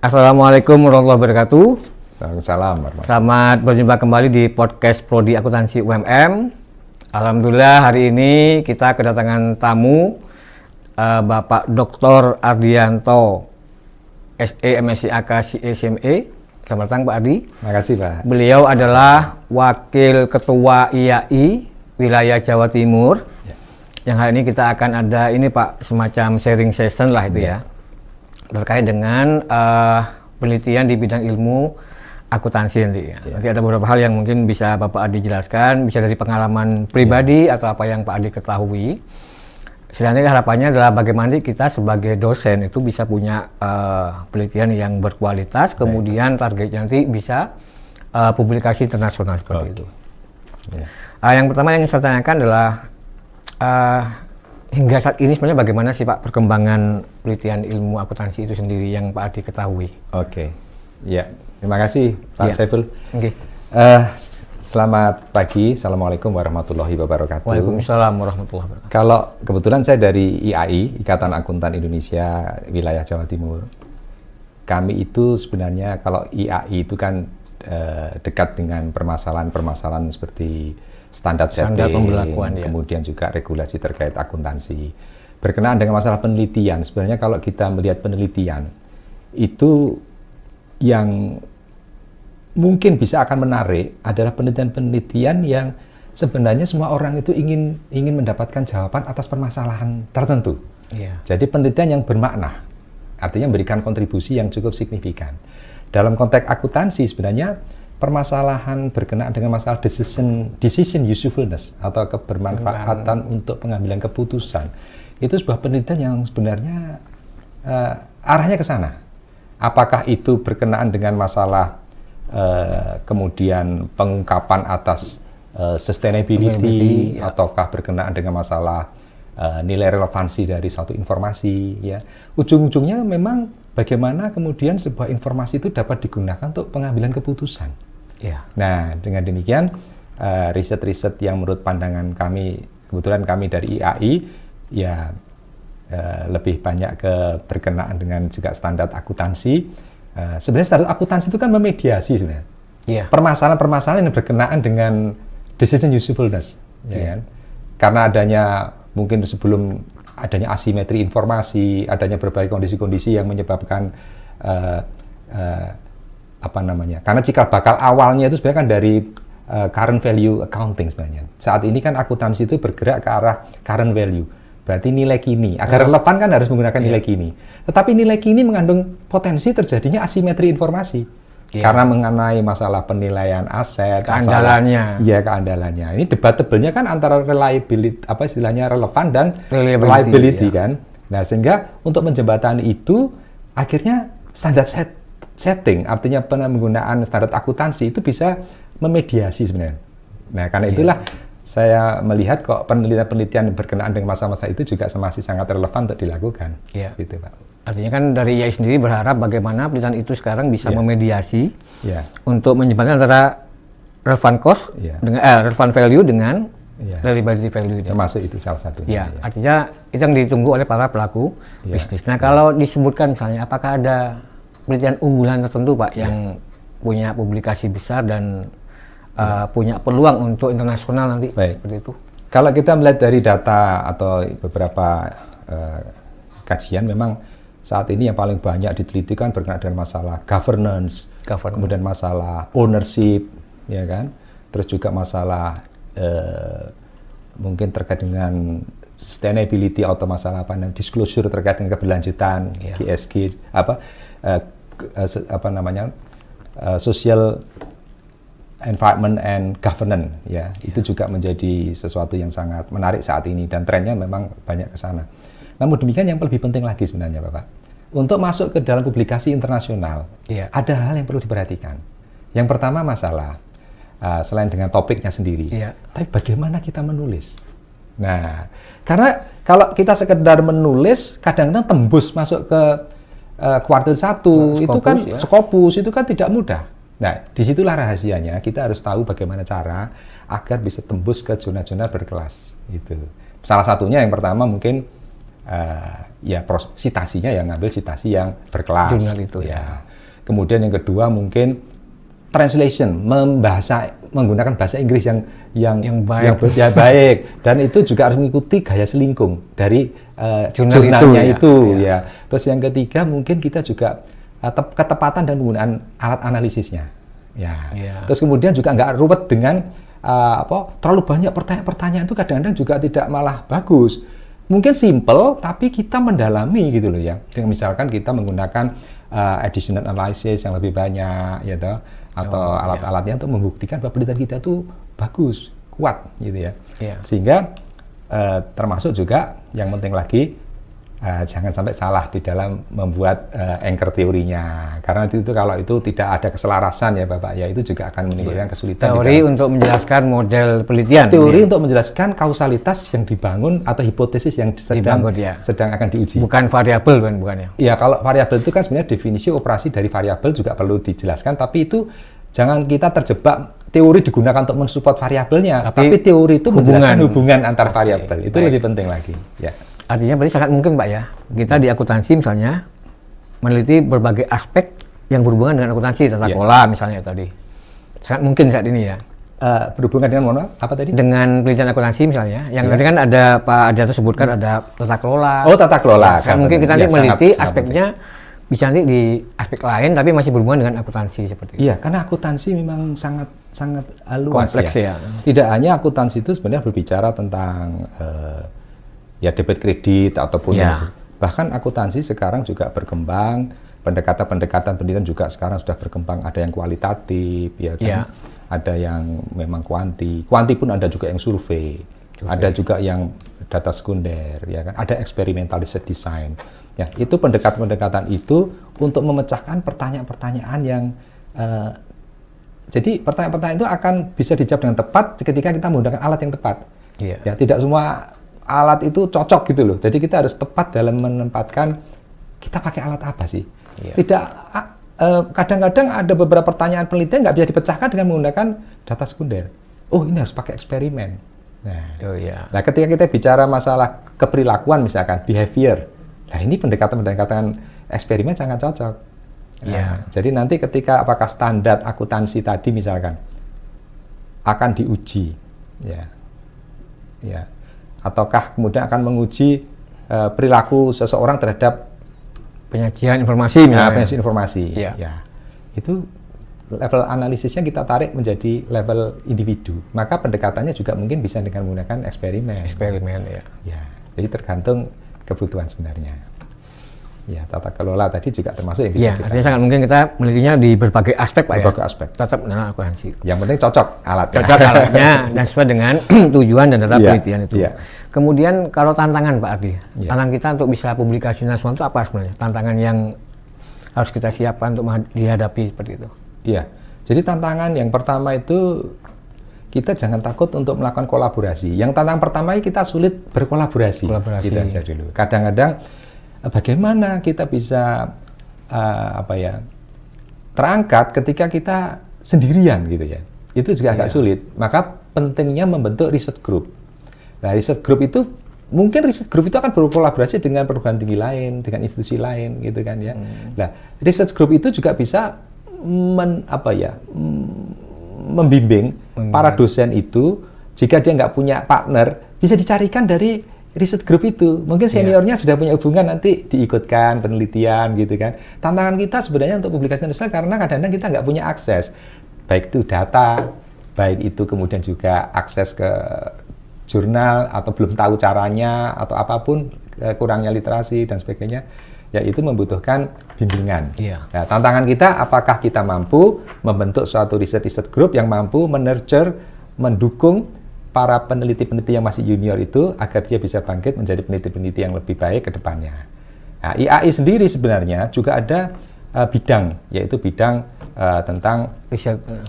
Assalamualaikum warahmatullahi wabarakatuh. Salam. Selamat berjumpa kembali di podcast Prodi Akuntansi UMM. Alhamdulillah hari ini kita kedatangan tamu Bapak Dr. Ardianto SE MSc AK CSME. Selamat datang Pak Ardi. Terima kasih Pak. Beliau adalah Wakil Ketua IAI Wilayah Jawa Timur. Ya. Yang hari ini kita akan ada ini Pak, semacam sharing session lah itu ya. Terkait dengan penelitian di bidang ilmu akuntansi nanti ya. Nanti ada beberapa hal yang mungkin bisa Bapak Ardi jelaskan, bisa dari pengalaman pribadi atau apa yang Pak Ardi ketahui. Sebenarnya harapannya adalah bagaimana kita sebagai dosen itu bisa punya penelitian yang berkualitas, kemudian targetnya nanti bisa publikasi internasional seperti itu. Yang pertama yang saya tanyakan adalah hingga saat ini sebenarnya bagaimana sih Pak perkembangan penelitian ilmu akuntansi itu sendiri yang Pak Ardi ketahui? Oke, ya terima kasih Pak Saiful. Selamat pagi, Assalamualaikum warahmatullahi wabarakatuh. Waalaikumsalam warahmatullahi wabarakatuh. Kalau kebetulan saya dari IAI, Ikatan Akuntan Indonesia Wilayah Jawa Timur. Kami itu sebenarnya kalau IAI itu kan dekat dengan permasalahan-permasalahan seperti standar setting, pembelakuan, kemudian juga regulasi terkait akuntansi. Berkenaan dengan masalah penelitian, sebenarnya kalau kita melihat penelitian, itu yang mungkin bisa akan menarik adalah penelitian-penelitian yang sebenarnya semua orang itu ingin mendapatkan jawaban atas permasalahan tertentu. Jadi penelitian yang bermakna, artinya memberikan kontribusi yang cukup signifikan. Dalam konteks akuntansi sebenarnya permasalahan berkenaan dengan masalah decision usefulness atau kebermanfaatan untuk pengambilan keputusan itu sebuah penelitian yang sebenarnya arahnya ke sana. Apakah itu berkenaan dengan masalah kemudian pengungkapan atas sustainability ataukah berkenaan dengan masalah nilai relevansi dari suatu informasi ya. Ujung-ujungnya memang bagaimana kemudian sebuah informasi itu dapat digunakan untuk pengambilan keputusan. Nah, dengan demikian riset-riset yang menurut pandangan kami, kebetulan kami dari IAI ya lebih banyak berkenaan dengan juga standar akuntansi. Sebenarnya standar akuntansi itu kan memediasi sebenarnya permasalahan-permasalahan yang berkenaan dengan decision usefulness, ya kan? Karena adanya mungkin sebelum adanya asimetri informasi, adanya berbagai kondisi-kondisi yang menyebabkan karena cikal bakal awalnya itu sebenarnya kan dari current value accounting sebenarnya. Saat ini kan akuntansi itu bergerak ke arah current value, berarti nilai kini. Agar relevan kan harus menggunakan nilai kini. Tetapi nilai kini mengandung potensi terjadinya asimetri informasi. Karena mengenai masalah penilaian aset, keandalannya. Keandalannya. Ini debatable-nya kan antara reliability, istilahnya relevan dan reliability kan. Nah, sehingga untuk menjembatani itu akhirnya standar setting, artinya penggunaan standar akuntansi itu bisa memediasi sebenarnya. Nah, karena itulah saya melihat kok penelitian berkenaan dengan masa-masa itu juga masih sangat relevan untuk dilakukan. Gitu, Pak. Artinya kan dari IAI sendiri berharap bagaimana penelitian itu sekarang bisa memediasi untuk menyeimbangkan antara relevant cost dengan relevant value dengan reliability value. Termasuk itu salah satunya. Artinya itu yang ditunggu oleh para pelaku bisnis. Nah, kalau disebutkan misalnya apakah ada penelitian unggulan tertentu Pak yang punya publikasi besar dan punya peluang untuk internasional nanti seperti itu? Kalau kita melihat dari data atau beberapa kajian, memang saat ini yang paling banyak diteliti kan berkenaan dengan masalah governance, kemudian masalah ownership, ya kan? Terus juga masalah mungkin terkait dengan sustainability atau masalah disclosure terkait dengan keberlanjutan, ESG, social environment and governance itu juga menjadi sesuatu yang sangat menarik saat ini dan trennya memang banyak ke sana. Namun demikian yang lebih penting lagi sebenarnya Bapak, untuk masuk ke dalam publikasi internasional ada hal yang perlu diperhatikan. Yang pertama masalah selain dengan topiknya sendiri, tapi bagaimana kita menulis. Nah, karena kalau kita sekedar menulis kadang-kadang tembus masuk ke kuartil 1 itu kan Scopus itu kan tidak mudah. Nah, disitulah rahasianya. Kita harus tahu bagaimana cara agar bisa tembus ke jurnal-jurnal berkelas. Gitu. Salah satunya yang pertama mungkin citasinya yang ngambil citasi yang berkelas. Jurnal itu Kemudian yang kedua mungkin translation, menggunakan bahasa Inggris yang baik, dan itu juga harus mengikuti gaya selingkung dari jurnalnya itu ya. Terus yang ketiga mungkin kita juga ketepatan dan penggunaan alat analisisnya ya. Terus kemudian juga nggak ruwet dengan terlalu banyak pertanyaan itu kadang-kadang juga tidak malah bagus. Mungkin simple tapi kita mendalami gitu loh ya. Dengan misalkan kita menggunakan additional analysis yang lebih banyak ya toh, atau alat-alatnya untuk membuktikan bahwa penelitian kita tuh bagus, kuat gitu ya. Sehingga termasuk juga yang penting lagi jangan sampai salah di dalam membuat anchor teorinya, karena itu kalau itu tidak ada keselarasan ya Bapak ya, itu juga akan menimbulkan kesulitan. Teori untuk menjelaskan model penelitian. Teori untuk menjelaskan kausalitas yang dibangun atau hipotesis yang sedang akan diuji. Bukan variabel kan, bukan ya? Iya, kalau variabel itu kan sebenarnya definisi operasi dari variabel juga perlu dijelaskan, tapi itu jangan kita terjebak teori digunakan untuk mensupport variabelnya, tapi teori itu menjelaskan hubungan antar variabel. Itu lebih penting lagi ya. Artinya berarti sangat mungkin Pak ya, kita di akuntansi misalnya meneliti berbagai aspek yang berhubungan dengan akuntansi, tata kelola misalnya tadi. Sangat mungkin saat ini ya. Berhubungan dengan apa tadi? Dengan penelitian akuntansi misalnya, yang tadi kan ada Pak Adianto sebutkan ada tata kelola. Oh, tata kelola. Sangat mungkin kita nanti meneliti aspeknya bisa nanti di aspek lain tapi masih berhubungan dengan akuntansi seperti itu. Iya, karena akuntansi memang sangat luas kompleks ya. Tidak hanya akuntansi itu sebenarnya berbicara tentang ya debit kredit ataupun bahkan akuntansi sekarang juga berkembang, pendekatan penelitian juga sekarang sudah berkembang, ada yang kualitatif ya kan, ada yang memang kuanti pun ada juga yang survei, ada juga yang data sekunder ya kan, ada experimental research design ya. Itu pendekatan itu untuk memecahkan pertanyaan-pertanyaan yang jadi pertanyaan-pertanyaan itu akan bisa dijawab dengan tepat ketika kita menggunakan alat yang tepat. Ya, tidak semua alat itu cocok gitu loh. Jadi kita harus tepat dalam menempatkan kita pakai alat apa sih. Tidak kadang-kadang ada beberapa pertanyaan penelitian nggak bisa dipecahkan dengan menggunakan data sekunder. Oh, ini harus pakai eksperimen. Nah, ketika kita bicara masalah keperilakuan misalkan behavior, nah ini pendekatan eksperimen sangat cocok. Jadi nanti ketika apakah standar akuntansi tadi misalkan akan diuji, ataukah kemudian akan menguji perilaku seseorang terhadap penyajian informasi, penyajian informasi, itu level analisisnya kita tarik menjadi level individu. Maka pendekatannya juga mungkin bisa dengan menggunakan eksperimen. Jadi tergantung kebutuhan sebenarnya. Ya, tata kelola tadi juga termasuk yang bisa kita. Artinya sangat mungkin kita menelitinya di berbagai aspek Pak berbagai aspek. Tetap dengan akuntansi. Yang penting cocok alatnya. Cocok alatnya dan sesuai dengan tujuan dan data penelitian itu. Kemudian kalau tantangan Pak Ardi, tantangan kita untuk bisa publikasi nasional itu apa sebenarnya? Tantangan yang harus kita siapkan untuk dihadapi seperti itu. Iya. Jadi tantangan yang pertama itu kita jangan takut untuk melakukan kolaborasi. Yang tantangan pertama kita sulit berkolaborasi. Kita aja dulu. Kadang-kadang bagaimana kita bisa terangkat ketika kita sendirian gitu ya. Itu juga agak sulit. Maka pentingnya membentuk research group. Nah, research group itu mungkin research group itu akan berkolaborasi dengan perguruan tinggi lain, dengan institusi lain gitu kan ya. Nah, research group itu juga bisa membimbing para dosen itu jika dia nggak punya partner bisa dicarikan dari riset group itu. Mungkin seniornya sudah punya hubungan, nanti diikutkan penelitian gitu kan. Tantangan kita sebenarnya untuk publikasi internasional karena kadang-kadang kita nggak punya akses, baik itu data, baik itu kemudian juga akses ke jurnal atau belum tahu caranya atau apapun, kurangnya literasi dan sebagainya. Ya itu membutuhkan bimbingan. Nah, tantangan kita apakah kita mampu membentuk suatu riset group yang mampu menurture, mendukung para peneliti-peneliti yang masih junior itu agar dia bisa bangkit menjadi peneliti-peneliti yang lebih baik ke depannya. Nah, IAI sendiri sebenarnya juga ada bidang, yaitu bidang tentang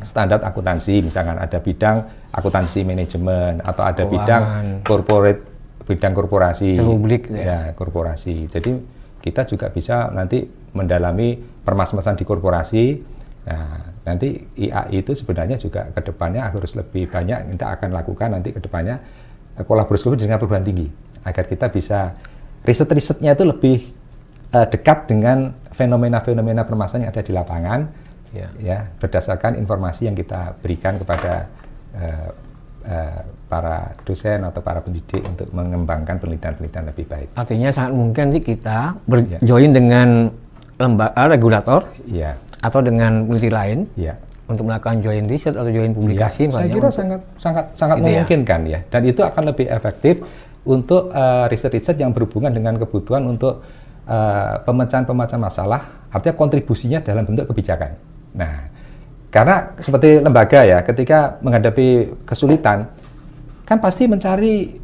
standar akuntansi. Misalkan ada bidang akuntansi manajemen atau ada bidang corporate, bidang korporasi, publik, korporasi. Jadi kita juga bisa nanti mendalami permasalahan di korporasi. Nah, nanti IAI itu sebenarnya juga ke depannya harus lebih banyak kita akan lakukan nanti ke depannya kolaborasi dengan perguruan tinggi agar kita bisa riset-risetnya itu lebih dekat dengan fenomena-fenomena permasalahan yang ada di lapangan, ya, berdasarkan informasi yang kita berikan kepada para dosen atau para pendidik untuk mengembangkan penelitian-penelitian lebih baik. Artinya sangat mungkin nanti kita berjoin dengan lembaga regulator, atau dengan peneliti lain, untuk melakukan joint research atau joint publikasi. Saya kira sangat memungkinkan ya, dan itu akan lebih efektif untuk riset-riset yang berhubungan dengan kebutuhan untuk pemecahan masalah, artinya kontribusinya dalam bentuk kebijakan. Nah, karena seperti lembaga ya, ketika menghadapi kesulitan, kan pasti mencari,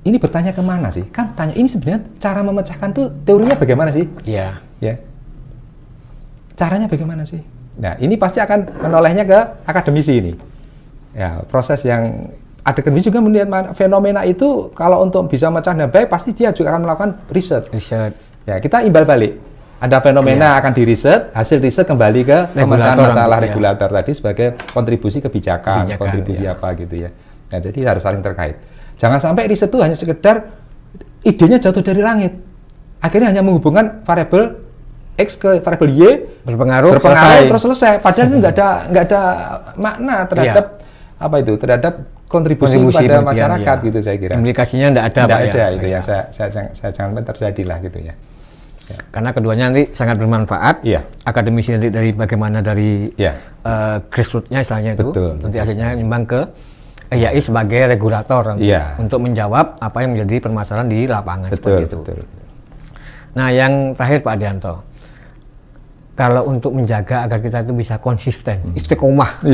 ini bertanya kemana sih? Kan tanya, ini sebenarnya cara memecahkan tuh teorinya bagaimana sih? Iya. Ya. Caranya bagaimana sih? Nah, ini pasti akan menolehnya ke akademisi ini. Ya, proses yang akademisi juga melihat fenomena itu, kalau untuk bisa memecah dengan baik, pasti dia juga akan melakukan riset. Ya, kita imbal balik. Ada fenomena akan diriset, hasil riset kembali ke pemecahan masalah regulator tadi sebagai kontribusi kebijakan kontribusi apa gitu ya. Nah, jadi harus saling terkait. Jangan sampai riset itu hanya sekedar idenya jatuh dari langit. Akhirnya hanya menghubungkan variabel X ke variabel Y, berpengaruh terus selesai. Padahal itu nggak ada makna terhadap apa itu, terhadap kontribusi pada masyarakat gitu saya kira. Implikasinya nggak ada. Nggak ada itu yang saya jangan terjadi lah gitu ya. Karena keduanya nanti sangat bermanfaat. Akademisi nanti dari bagaimana dari grassroots-nya istilahnya itu, nanti akhirnya nyumbang ke IAI sebagai regulator untuk menjawab apa yang menjadi permasalahan di lapangan. Betul. Nah, yang terakhir Pak Adianto, kalau untuk menjaga agar kita itu bisa konsisten, istiqomah,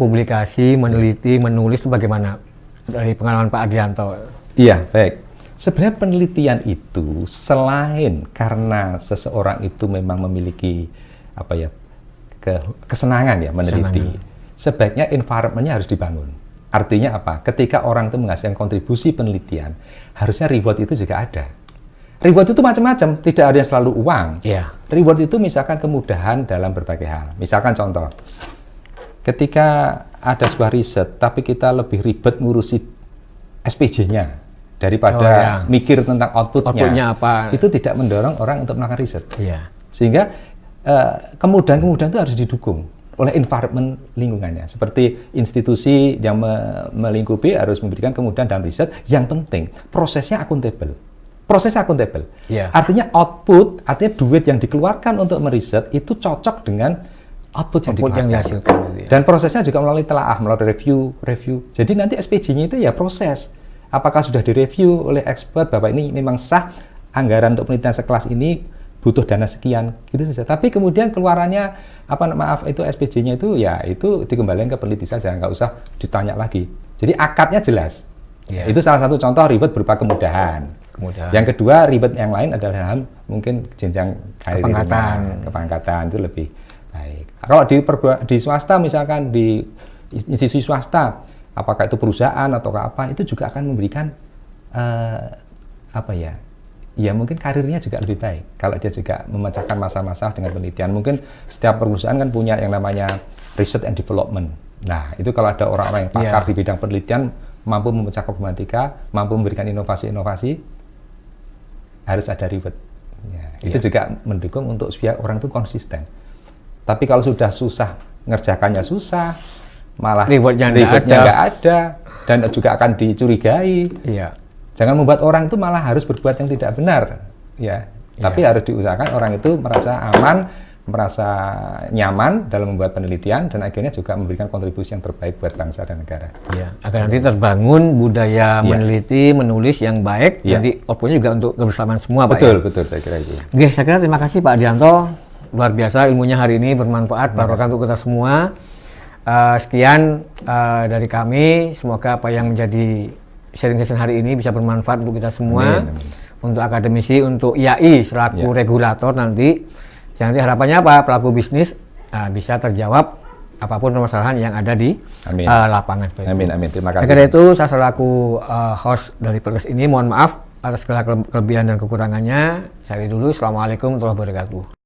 publikasi, meneliti, menulis itu bagaimana dari pengalaman Pak Adianto? Iya, baik. Sebenarnya penelitian itu selain karena seseorang itu memang memiliki apa ya, kesenangan ya meneliti, sebaiknya environment-nya harus dibangun. Artinya apa? Ketika orang itu menghasilkan kontribusi penelitian, harusnya reward itu juga ada. Reward itu macam-macam, tidak ada yang selalu uang. Reward itu misalkan kemudahan dalam berbagai hal. Misalkan contoh, ketika ada sebuah riset, tapi kita lebih ribet ngurusi SPJ-nya daripada mikir tentang outputnya apa, itu tidak mendorong orang untuk melakukan riset. Sehingga kemudahan-kemudahan itu harus didukung oleh environment lingkungannya. Seperti institusi yang melingkupi harus memberikan kemudahan dalam riset. Yang penting prosesnya akuntabel. Artinya output, artinya duit yang dikeluarkan untuk meriset itu cocok dengan output yang dikeluarkan. Dan prosesnya juga melalui telaah, melalui review. Jadi nanti SPJ-nya itu ya proses. Apakah sudah direview oleh expert bahwa ini memang sah, anggaran untuk penelitian sekelas ini butuh dana sekian, gitu saja. Tapi kemudian keluarannya itu SPJ-nya itu ya itu dikembalikan ke peneliti saja, nggak usah ditanya lagi. Jadi akadnya jelas. Itu salah satu contoh ribet berupa kemudahan. Yang kedua ribet yang lain adalah mungkin jenjang karir, kepangkatan itu lebih baik. Kalau di swasta misalkan di institusi swasta, apakah itu perusahaan atau apa, itu juga akan memberikan ya mungkin karirnya juga lebih baik kalau dia juga memecahkan masalah-masalah dengan penelitian. Mungkin setiap perusahaan kan punya yang namanya research and development. Nah, itu kalau ada orang-orang yang pakar di bidang penelitian, mampu memecahkan problematika, mampu memberikan inovasi-inovasi, harus ada reward. Itu juga mendukung untuk supaya orang itu konsisten. Tapi kalau sudah susah, ngerjakannya susah, malah rewardnya nggak ada dan juga akan dicurigai. Jangan membuat orang itu malah harus berbuat yang tidak benar, Tapi harus diusahakan orang itu merasa aman, merasa nyaman dalam membuat penelitian dan akhirnya juga memberikan kontribusi yang terbaik buat bangsa dan negara. Agar nanti terbangun budaya meneliti, menulis yang baik. Nanti outputnya juga untuk kebersamaan semua, Pak. Betul, saya kira itu. Oke, saya kira terima kasih Pak Adianto. Luar biasa ilmunya hari ini, bermanfaat, barokah untuk kita semua. Sekian dari kami, semoga apa yang menjadi sharing session hari ini bisa bermanfaat untuk kita semua. Amin. Untuk akademisi, untuk IAI selaku regulator nanti harapannya apa? Pelaku bisnis bisa terjawab apapun permasalahan yang ada di lapangan. Amin. Terima kasih. Karena itu saya selaku host dari podcast ini mohon maaf atas segala kelebihan dan kekurangannya. Saya dulu. Assalamualaikum warahmatullahi wabarakatuh.